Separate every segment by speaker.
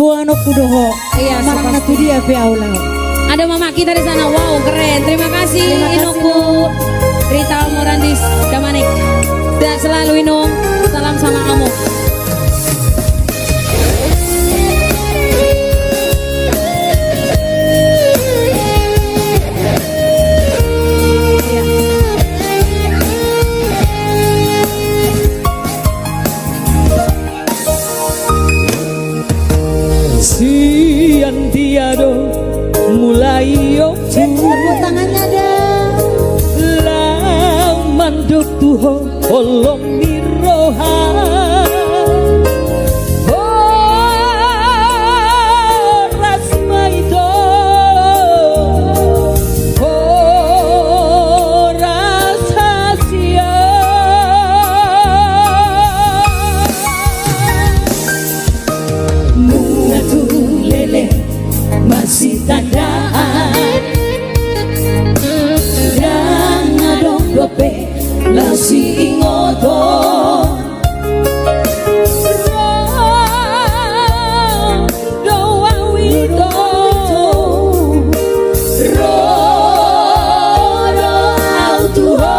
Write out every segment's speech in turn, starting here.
Speaker 1: Buano kudoho.
Speaker 2: Iya,
Speaker 1: Marang na tu dia pe aula.
Speaker 2: Ada mama kita di sana. Wow, keren. Terima kasih Inungku. Rita Morandis Damanik. Dan selalu Inung. Salam sama kamu.
Speaker 3: Siantiado mulai
Speaker 1: tepuk tangannya dah.
Speaker 3: La manduk tuho olong miroha masih tandaan dan ngadong dope lasi ingodon doa wito rodo autuho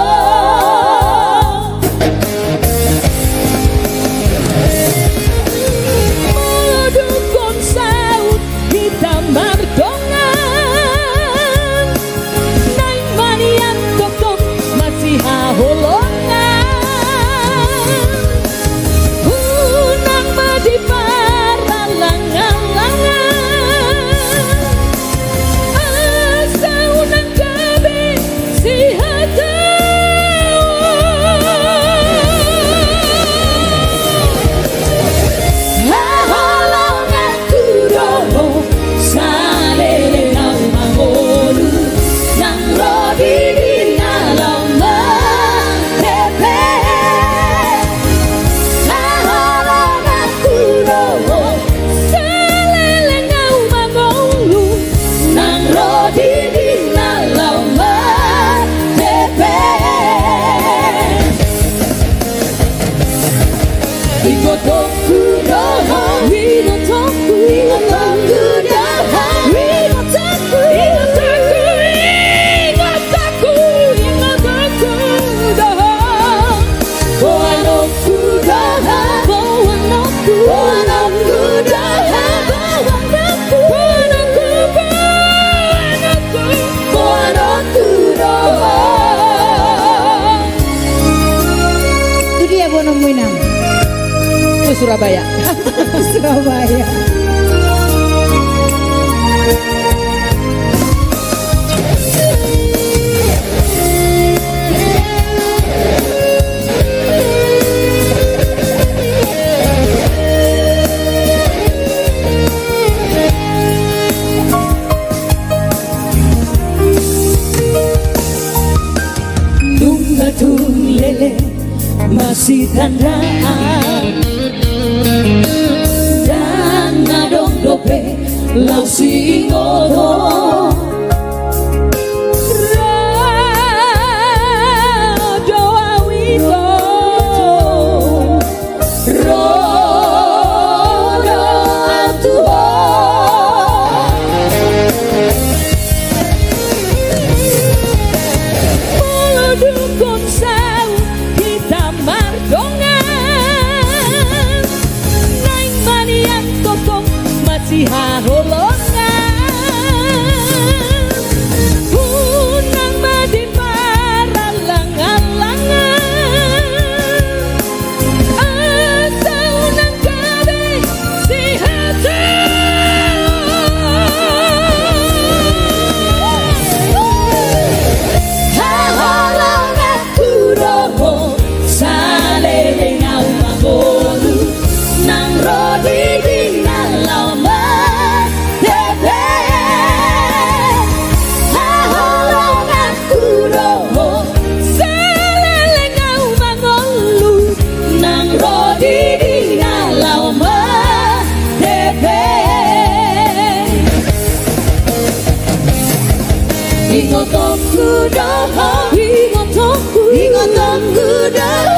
Speaker 3: melodukon saut kita mardongan naik manian kokok masih haholongan unang madi para langan-langan asa unang gabi si haholongan kudoho salele kau mangolu nang rodi di dalam merepe haholongan kudoho salele kau mangolu nang rodi di dalam merepe Igotok kudoho Igotok kudoho
Speaker 1: Itu dia Bono Muinam.
Speaker 2: Itu Surabaya.
Speaker 1: Surabaya.
Speaker 3: Nungatung lele masih tandaan dan ngadong dope lausi ingodon rodo awito rodo atuho melodukon saut kita mardongan naik manian kokok masih haholongan unang madi para langan-langan asa unang gabi si haholongan kudoho salele ngau mangolu nang rodi di dalam merepe haholongan kudoho salele ngau mangolu nang rodi di dalam merepe Ingotok kudoho Ingotok kudoho